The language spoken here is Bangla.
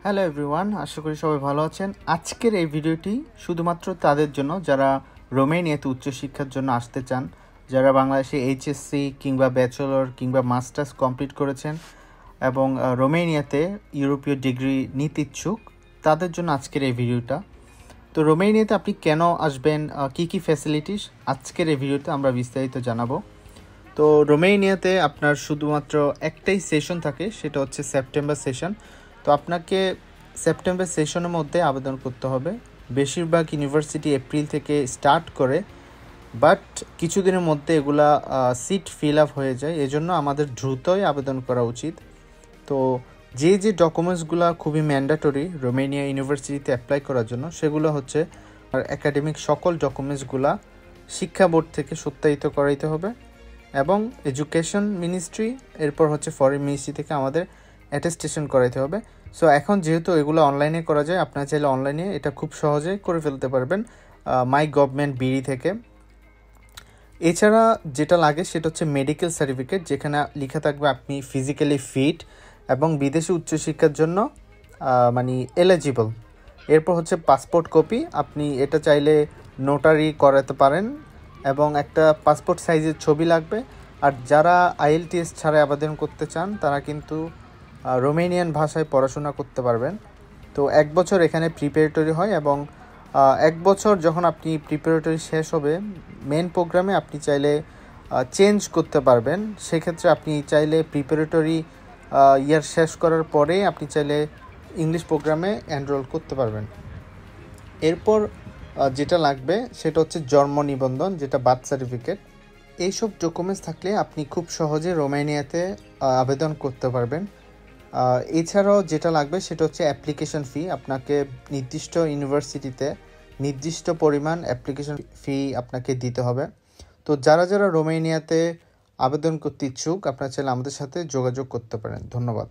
হ্যালো এভরিওয়ান, আশা করি সবাই ভালো আছেন। আজকের এই ভিডিওটি শুধুমাত্র তাদের জন্য যারা রোমেনিয়াতে উচ্চশিক্ষার জন্য আসতে চান, যারা বাংলাদেশে এইচএসসি কিংবা ব্যাচেলর কিংবা মাস্টার্স কমপ্লিট করেছেন এবং রোমেনিয়াতে ইউরোপীয় ডিগ্রি নিতে ইচ্ছুক, তাদের জন্য আজকের এই ভিডিওটা। তো রোমেনিয়াতে আপনি কেন আসবেন, কি কি ফ্যাসিলিটিস, আজকের এই ভিডিওতে আমরা বিস্তারিত জানাবো। তো রোমেনিয়াতে আপনার শুধুমাত্র একটাই সেশন থাকে, সেটা হচ্ছে সেপ্টেম্বর সেশন। তো আপনাকে সেপ্টেম্বর সেশনের মধ্যে আবেদন করতে হবে। বেশিরভাগ ইউনিভার্সিটি এপ্রিল থেকে স্টার্ট করে, বাট কিছুদিনের মধ্যে এগুলা সিট ফিল আপ হয়ে যায়, এজন্য আমাদের দ্রুতই আবেদন করা উচিত। তো যে ডকুমেন্টসগুলো খুবই ম্যান্ডেটরি রোমেনিয়া ইউনিভার্সিটিতে অ্যাপ্লাই করার জন্য, সেগুলো হচ্ছে আর একাডেমিক সকল ডকুমেন্টসগুলা শিক্ষা বোর্ড থেকে সত্যায়িত করাইতে হবে এবং এডুকেশন মিনিস্ট্রি, এরপর হচ্ছে ফরেন মিনিস্ট্রি থেকে আমাদের অ্যাটেস্টেশন করাইতে হবে। সো এখন যেহেতু এগুলো অনলাইনে করা যায়, আপনারা চাইলে অনলাইনে এটা খুব সহজেই করে ফেলতে পারবেন মাই গভর্নমেন্ট বিডি থেকে। এছাড়া যেটা লাগে সেটা হচ্ছে মেডিকেল সার্টিফিকেট, যেখানে লেখা থাকবে আপনি ফিজিক্যালি ফিট এবং বিদেশি উচ্চশিক্ষার জন্য মানে এলিজিবল। এরপর হচ্ছে পাসপোর্ট কপি, আপনি এটা চাইলে নোটারি করাতে পারেন এবং একটা পাসপোর্ট সাইজের ছবি লাগবে। আর যারা আইএলটিএস ছাড়া আবেদন করতে চান, তারা কিন্তু রোমেনিয়ান ভাষায় পড়াশোনা করতে পারবেন। তো 1 বছর এখানে প্রিপারেটরি হয় এবং 1 বছর যখন আপনি প্রিপারেটরি শেষ হবে, মেন প্রোগ্রামে আপনি চাইলে চেঞ্জ করতে পারবেন। সেক্ষেত্রে আপনি চাইলে প্রিপারেটরি ইয়ার শেষ করার পরে আপনি চাইলে ইংলিশ প্রোগ্রামে এনরোল করতে পারবেন। এরপর যেটা লাগবে সেটা হচ্ছে জন্ম নিবন্ধন, যেটা বার্থ সার্টিফিকেট। এইসব ডকুমেন্টস থাকলে আপনি খুব সহজে রোমেনিয়াতে আবেদন করতে পারবেন। এছাড়াও যেটা লাগবে সেটা হচ্ছে অ্যাপ্লিকেশন ফি। আপনাকে নির্দিষ্ট ইউনিভার্সিটিতে নির্দিষ্ট পরিমাণ অ্যাপ্লিকেশন ফি আপনাকে দিতে হবে। তো যারা রোমেনিয়াতে আবেদন করতে ইচ্ছুক, আপনারা চাইলে আমাদের সাথে যোগাযোগ করতে পারেন। ধন্যবাদ।